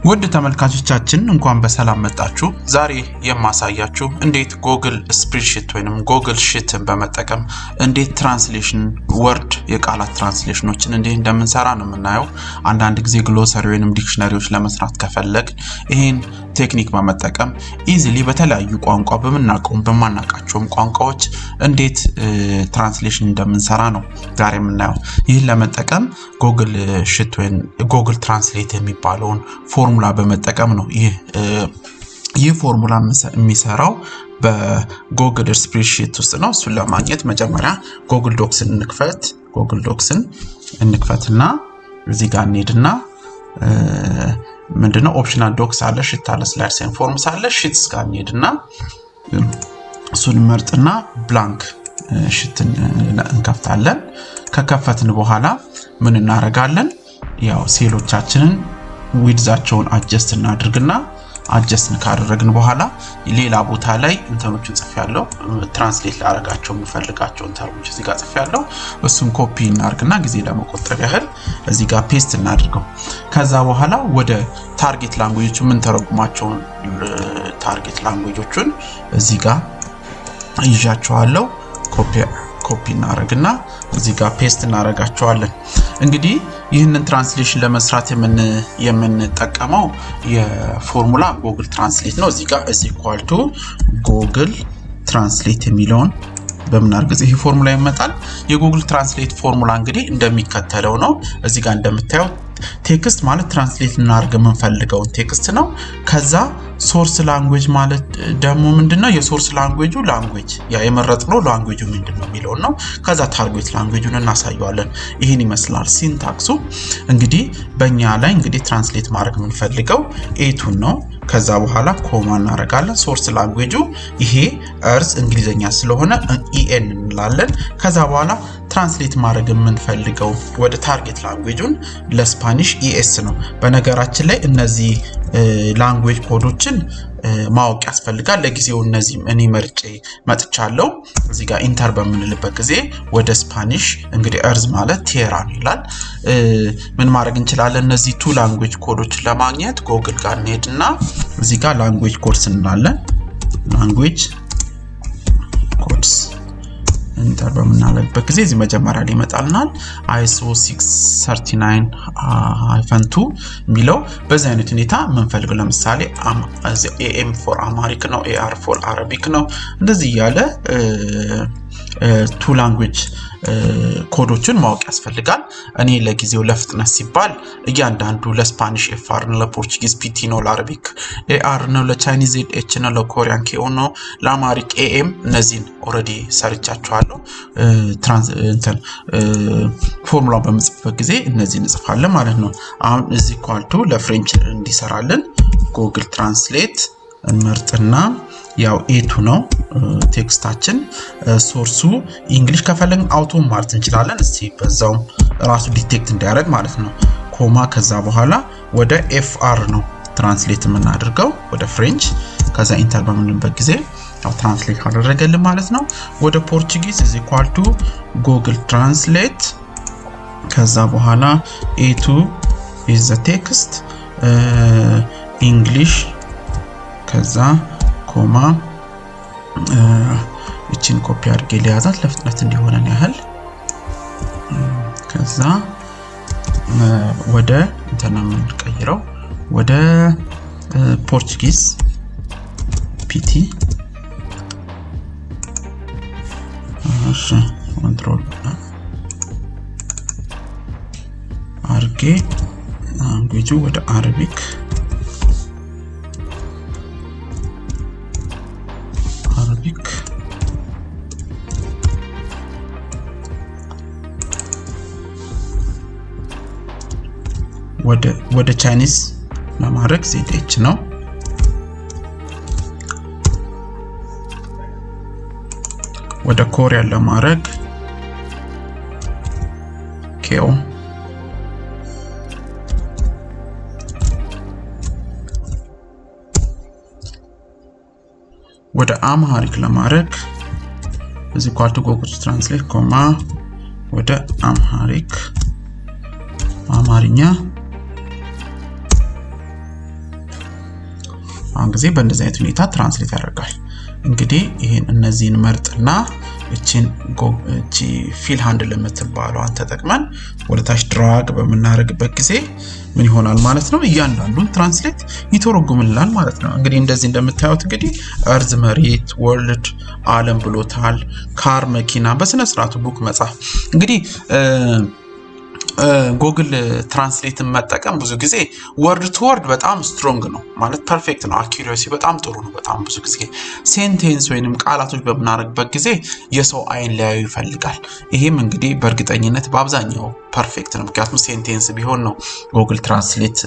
ውድ ተመልካቾቻችን እንኳን በሰላም መጣችሁ። ዛሬ የማሳያችሁ እንዴት ጎግል ስፕሬድሺት ወይንም ጎግል ሺትን በመጠቀም እንዴት ትራንስሌሽን ወርድ የቃላት ትራንስሌሽኖችን እንዴት እንደምንሰራ ነው የምናየው። አንዳንድ ጊዜ ግሎሰሪ ወይንም ዲክሽነሪዎች ለመስራት ከፈለግ ይሄን ቴክኒክ በመጠቀም ኢዚሊ በተለያዩ ቋንቋ በማናውቃቸው ቋንቋዎች እንዴት ትራንስሌሽን እንደምንሰራ ነው ዛሬ የምናየው። ይህን ለመጠቀም ጎግል ሺት ወይም ጎግል ትራንስሌት የሚባለውን ፎርሙላ በመጠቀም ነው። ይህ ፎርሙላ የሚሰራው በጎግል ስፕሬድሺት ውስጥ ነው። እሱን ለማግኘት መጀመሪያ ጎግል ዶክስን እንክፈትና እዚህ ጋር እንሄድና ምንድነው ኦፕሽናል ዶክስ አለ፣ ሺት አለ፣ ስላይድስ ኤንድ ፎርምስ አለ። ሺትስ ጋር እንሄድና እሱን መርጥና ብላንክ ሺትን እንከፍታለን። ከከፈትን በኋላ ምን እናደርጋለን? ያው ሴሎቻችንን ዊድዛቸውን አጀስት እናድርግና አጀስትን ካደረግን በኋላ ሌላ ቦታ ላይ እንትኖችን ጽፌያለሁ። ትራንስሌት ላደርጋቸው የምፈልጋቸውን ተርሞች እዚህ ጋር ጽፌያለሁ። እሱን ኮፒ እናድርግና ጊዜ ለመቆጠብ ያህል እዚህ ጋር ፔስት እናድርገው። ከዛ በኋላ ወደ ታርጌት ላንጉዌጆች ምን ተረጉማቸውን ታርጌት ላንጉዌጆችን እዚህ ጋር ይዣቸዋለሁ። ኮፒ እናደርግና እዚህ ጋር ፔስት እናደርጋቸዋለን። እንግዲህ ይህንን ትራንስሌሽን ለመስራት የምንጠቀመው የፎርሙላ ጎግል ትራንስሌት ነው። እዚህ ጋር = ጎግል ትራንስሌት የሚለውን በመናርገዝ ይሄ ፎርሙላ ይመጣል። የጎግል ትራንስሌት ፎርሙላ እንግዲህ እንደሚከተለው ነው። እዚህ ጋር እንደምታዩ ቴክስት ማለት ትራንስሌት እናርገ የምንፈልገው ቴክስት ነው። ከዛ ሶርስ ላንጉዌጅ ማለት ደግሞ ምንድነው? የሶርስ ላንጉዌጁ ላንጉዌጅ ያ የመረጥነው ላንጉዌጁ ምንድነው የሚለው ነው። ከዛ ታርጌት ላንጉዌጁን እናሳያለን። ይሄን ይመስላል ሲንታክሱ። እንግዲህ በእኛ ላይ እንግዲህ ትራንስሌት ማድረግ የምንፈልገው ኤቱን ነው። ከዛ በኋላ ኮማ እናረጋለን። ሶርስ ላንጉዌጁ ይሄ እርስ እንግሊዘኛ ስለሆነ ኢኤን እንላለን። ከዛ በኋላ ትራንስሌት ማድረግ የምንፈልገው ወደ ታርጌት ላንጉዌጁን ለስፓኒሽ ኢኤስ ነው። በነገራችን ላይ እነዚህ ላንጉዌጅ ኮዶችን ማወቅ ያስፈልጋል። ለጊዜው እነዚህ እኔ መጥቻለሁ። እዚህ ጋር ኢንተር በምንልበት ጊዜ ወደ ስፓኒሽ እንግዲህ እርዝ ማለት ቴራ ነው ይላል። ምን ማድረግ እንችላለን? እነዚህ ቱ ላንጉዌጅ ኮዶችን ለማግኘት ጎግል ጋር እንሄድና እዚህ ጋር ላንጉዌጅ ኮድስ እንላለን። ላንጉዌጅ ኮድስ ኢንተር በምናደርግበት ጊዜ እዚህ መጀመሪያ ላይ ይመጣልናል። ISO 639-2 የሚለው በዚህ አይነት ሁኔታ መንፈልገው ለምሳሌ AM for Amharic ነው፣ AR for Arabic ነው። እንደዚህ ያለ ቱ ላንጉዌጅ ኮዶችን ማወቅ ያስፈልጋል። እኔ ለጊዜው ለፍጥነት ሲባል እያንዳንዱ ለስፓኒሽ FR ነው፣ ለፖርቹጊዝ PT ነው፣ ለአረቢክ AR ነው፣ ለቻይኒዝ ZH ነው፣ ለኮሪያን KO ነው፣ ለአማሪክ AM እነዚህን ኦሬዲ ሰርቻቸዋለሁ። ፎርሙላ በመጽፈት ጊዜ እነዚህን እንጽፋለን ማለት ነው። አሁን እዚህ ኳልቱ ለፍሬንች እንዲሰራልን ጎግል ትራንስሌት እንመርጥና ያው ኤቱ ነው ቴክስታችን። ሶርሱ እንግሊሽ ከፈለግን አውቶ ማለት እንችላለን። እስቲ በዛው ራሱ ዲቴክት እንዲያደርግ ማለት ነው። ኮማ ከዛ በኋላ ወደ FR ነው ትራንስሌት የምናደርገው ወደ ፍሬንች። ከዛ ኢንተር በምንልበት ጊዜ ያው ትራንስሌት አደረገልን ማለት ነው። ወደ ፖርቹጊዝ ጎግል ትራንስሌት ከዛ በኋላ ኤቱ is the text እንግሊሽ ከዛ ኮማ እቺን ኮፒ አድርጌ ሊያዛት ለፍጥነት እንዲሆነን ያህል ከዛ ወደ እንተናምን ቀይረው ወደ ፖርቹጊዝ PT ኮንትሮል አርጌ ላንጉዌጁ ወደ አረቢክ ወደ ቻይኒዝ ለማድረግ ZH ነው። ወደ ኮሪያ ለማድረግ KO ወደ አምሃሪክ ለማድረግ እዚህ ኳልቱ ጎግል ትራንስሌት ኮማ ወደ አምሃሪክ አማርኛ አሁን ጊዜ በእንደዚህ አይነት ሁኔታ ትራንስሌት ያደርጋል እንግዲህ ይሄን እነዚህን መርጥና እቺ ፊል ሃንድል ለምትባለዋን ተጠቅመን ወደ ታች ድራግ በመናረግበት ጊዜ ምን ይሆናል ማለት ነው እያንዳንዱን ትራንስሌት ይተረጉምልናል ማለት ነው እንግዲህ እንደዚህ እንደምታዩት እንግዲህ እርዝ መሬት ወርልድ ዓለም ብሎታል ካር መኪና በስነ ስርዓቱ ቡክ መጻፍ እንግዲህ ጎግል ትራንስሌት መጠቀም ብዙ ጊዜ ወርድ ቱ ወርድ በጣም ስትሮንግ ነው ማለት ፐርፌክት ነው አኩሬሲ በጣም ጥሩ ነው በጣም ብዙ ጊዜ ሴንቴንስ ወይንም ቃላቶች በመናረግበት ጊዜ የሰው አይን ሊያዩ ይፈልጋል ይሄም እንግዲህ በእርግጠኝነት በአብዛኛው ፐርፌክት ነው ምክንያቱም ሴንቴንስ ቢሆን ነው ጎግል ትራንስሌት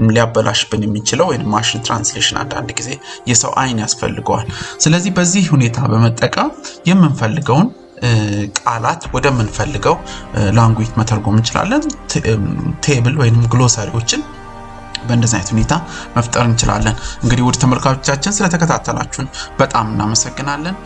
ሊያበላሽብን የሚችለው ወይንም ማሽን ትራንስሌሽን አንዳንድ ጊዜ የሰው አይን ያስፈልገዋል ስለዚህ በዚህ ሁኔታ በመጠቀም የምንፈልገውን ቃላት ወደ ምንፈልገው ላንጉዌጅ መተርጎም እንችላለን ቴብል ወይንም ግሎሳሪዎችን በእንደዚህ አይነት ሁኔታ መፍጠር እንችላለን እንግዲህ ወደ ተመልካቾቻችን ስለተከታተላችሁን በጣም እናመሰግናለን